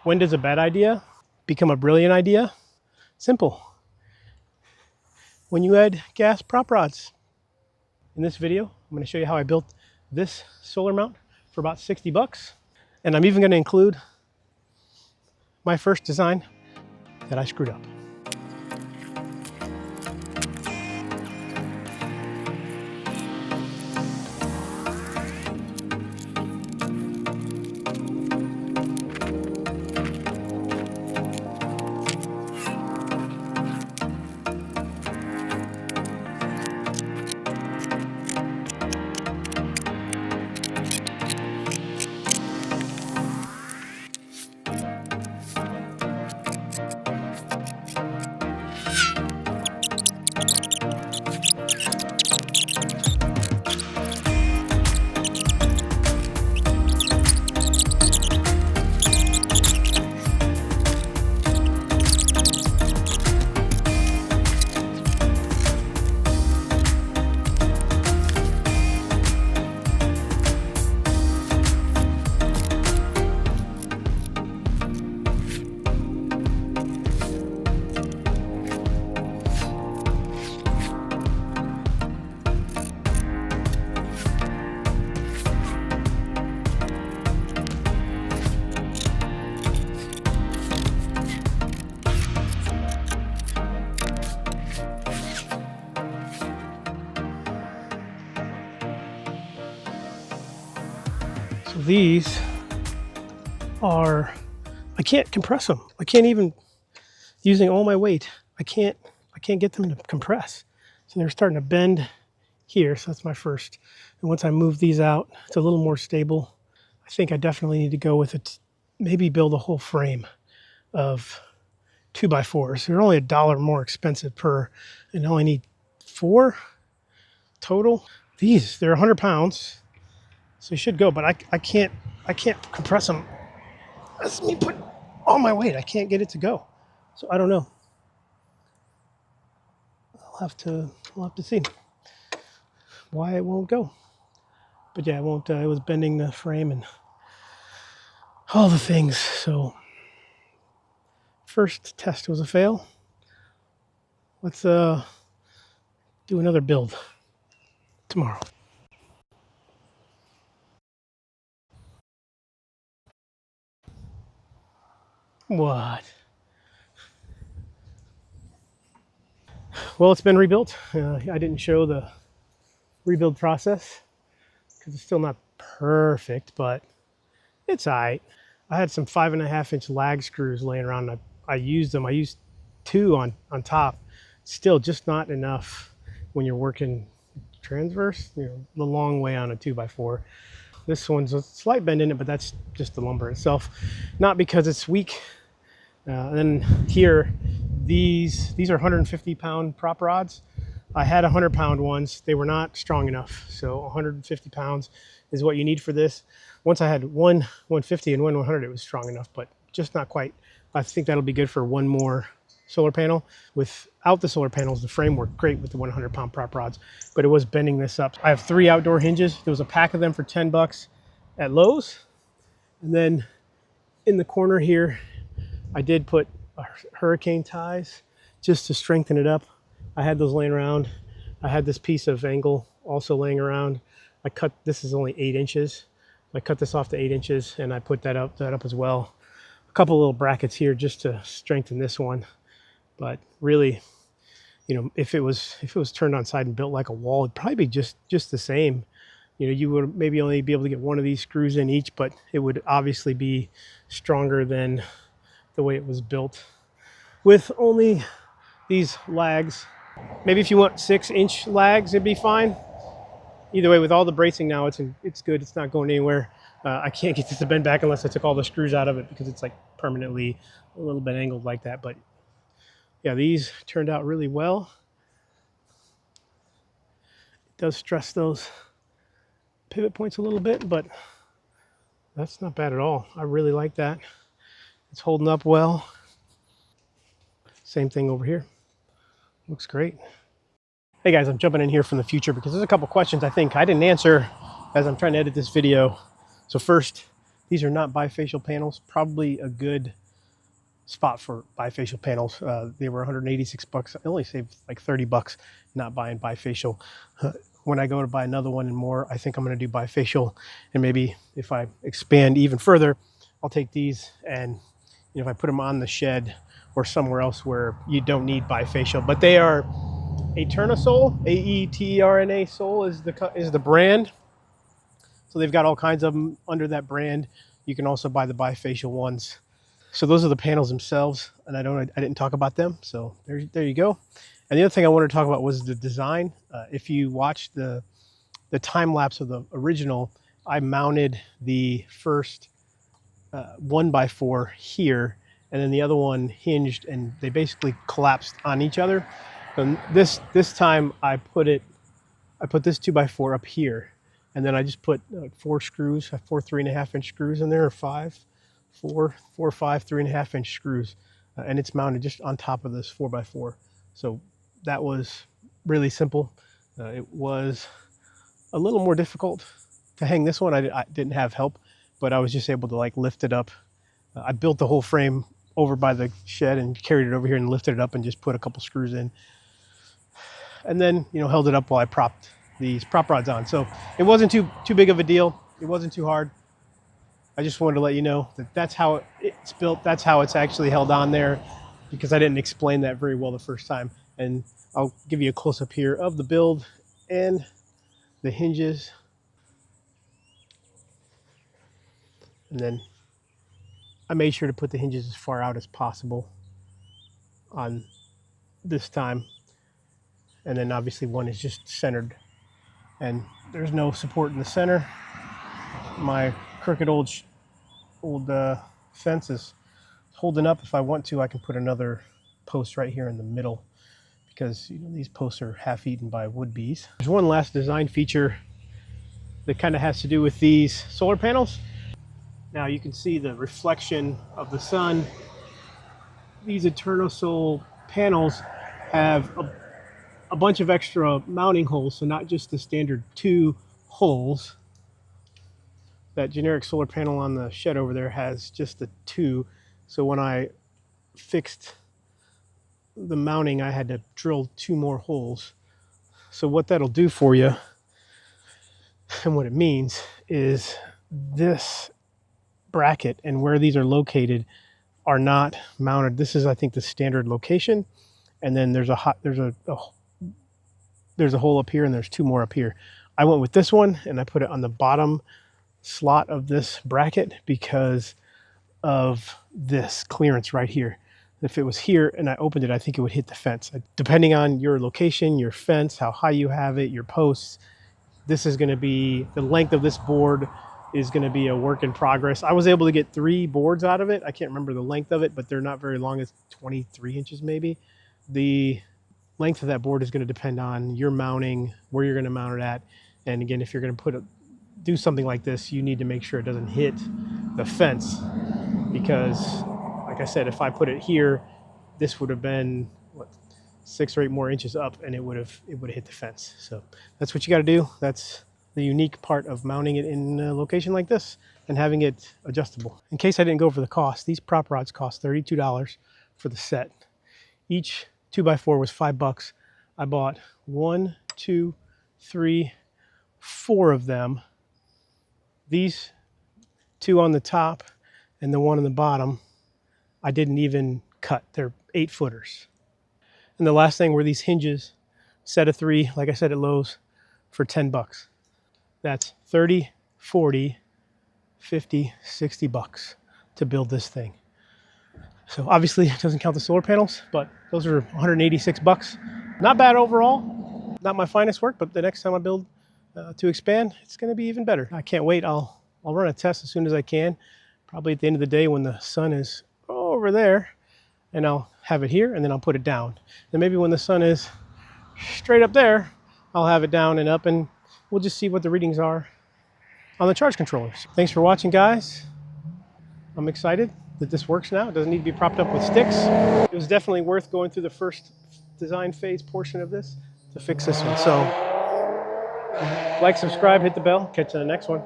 When does a bad idea become a brilliant idea? Simple. When you add gas prop rods. In this video, I'm going to show you how I built this solar mount for about 60 bucks. And I'm even going to include my first design that I screwed up. So these are, I can't compress them. I can't even, using all my weight, I can't get them to compress. So they're starting to bend here. So that's my first. And once I move these out, it's a little more stable. I think I definitely need to go with it. Maybe build a whole frame of 2x4s. They're only $1 more expensive per, and I only need 4 total. These, they're 100 pounds. So you should go, but I can't compress them. That's me put all my weight. I can't get it to go. So I don't know. We'll have to see why it won't go. But yeah, it won't. It was bending the frame and all the things. So first test was a fail. Let's do another build tomorrow. What? Well, it's been rebuilt. I didn't show the rebuild process because it's still not perfect, but it's all right. I had some 5.5-inch lag screws laying around. I used them. I used 2 on top. Still just not enough when you're working transverse, you know, the long way on a 2x4. This one's a slight bend in it, but that's just the lumber itself, not because it's weak. And then here, these are 150-pound prop rods. I had 100-pound ones. They were not strong enough, so 150 pounds is what you need for this. Once I had one 150 and one 100, it was strong enough, but just not quite. I think that'll be good for one more solar panel. Without the solar panels, the frame worked great with the 100-pound prop rods, but it was bending this up. I have 3 outdoor hinges. There was a pack of them for 10 bucks at Lowe's. And then in the corner here, I did put hurricane ties just to strengthen it up. I had those laying around. I had this piece of angle also laying around. This is only 8 inches. I cut this off to 8 inches and I put that up as well. A couple little brackets here just to strengthen this one. But really, you know, if it was turned on side and built like a wall, it'd probably be just the same. You know, you would maybe only be able to get one of these screws in each, but it would obviously be stronger than the way it was built with only these lags. Maybe if you want 6-inch lags, it'd be fine. Either way, with all the bracing now, it's good. It's not going anywhere. I can't get this to bend back unless I took all the screws out of it because it's like permanently a little bit angled like that. But yeah, these turned out really well. It does stress those pivot points a little bit, but that's not bad at all. I really like that. It's holding up well. Same thing over here. Looks great. Hey guys, I'm jumping in here from the future because there's a couple questions I think I didn't answer as I'm trying to edit this video. So first, These are not bifacial panels. Probably a good spot for bifacial panels. They were 186 bucks. I only saved like 30 bucks not buying bifacial. When I go to buy another one and more, I think I'm going to do bifacial. And maybe if I expand even further, I'll take these and if I put them on the shed or somewhere else where you don't need bifacial. But they are Aeterna-Sol, A-E-T-E-R-N-A Sol is the brand. So they've got all kinds of them under that brand. You can also buy the bifacial ones. So those are the panels themselves, and I didn't talk about them. So there you go. And the other thing I wanted to talk about was the design. If you watch the time lapse of the original, I mounted the first 1x4 here, and then the other one hinged, and they basically collapsed on each other. And this time I put this 2x4 up here, and then I just put like 4 screws, 4 3.5-inch screws in there, or 5, 4 or 5 3.5-inch screws, and it's mounted just on top of this 4x4. So that was really simple. It was a little more difficult to hang this one. I didn't have help, but I was just able to like lift it up. I built the whole frame over by the shed and carried it over here and lifted it up and just put a couple screws in, and then held it up while I propped these prop rods on. So it wasn't too big of a deal. It wasn't too hard. I just wanted to let you know that that's how it's built. That's how it's actually held on there, because I didn't explain that very well the first time. And I'll give you a close-up here of the build and the hinges. And then I made sure to put the hinges as far out as possible on this time. And then obviously one is just centered, and there's no support in the center. My crooked old fence is holding up. If I want to, I can put another post right here in the middle, because these posts are half-eaten by wood bees. There's one last design feature that kind of has to do with these solar panels. Now you can see the reflection of the sun. These Aeterna-Sol panels have a bunch of extra mounting holes, so not just the standard 2 holes. That generic solar panel on the shed over there has just the 2. So when I fixed the mounting, I had to drill 2 more holes. So what that'll do for you, and what it means, is this bracket and where these are located are not mounted. This is, I think, the standard location, and then there's a hole up here, and there's 2 more up here. I went with this one, and I put it on the bottom slot of this bracket because of this clearance right here. If it was here and I opened it, I think it would hit the fence. Depending on your location, your fence, how high you have it, your posts, this is going to be, the length of this board is going to be a work in progress. I was able to get 3 boards out of it. I can't remember the length of it, but they're not very long. It's 23 inches maybe. The length of that board is going to depend on your mounting, where you're going to mount it at. And again, if you're going to do something like this, you need to make sure it doesn't hit the fence, because like I said, if I put it here, this would have been 6 or 8 more inches up, and it would have hit the fence. So that's what you got to do. That's the unique part of mounting it in a location like this and having it adjustable. In case I didn't go over the cost, these prop rods cost $32 for the set. Each 2x4 was $5. I bought 1, 2, 3, 4 of them. These 2 on the top and the 1 on the bottom, I didn't even cut. They're 8-footers. And the last thing were these hinges, set of 3, like I said at Lowe's, for $10. That's 30, 40, 50, 60 bucks to build this thing. So obviously it doesn't count the solar panels, but those are 186 bucks. Not bad overall. Not my finest work, but the next time I build to expand, it's going to be even better. I can't wait. I'll run a test as soon as I can, probably at the end of the day when the sun is over there, and I'll have it here, and then I'll put it down. And maybe when the sun is straight up there, I'll have it down and up, and we'll just see what the readings are on the charge controllers. Thanks for watching, guys. I'm excited that this works now. It doesn't need to be propped up with sticks. It was definitely worth going through the first design phase portion of this to fix this one. So like, subscribe, hit the bell. Catch you on the next one.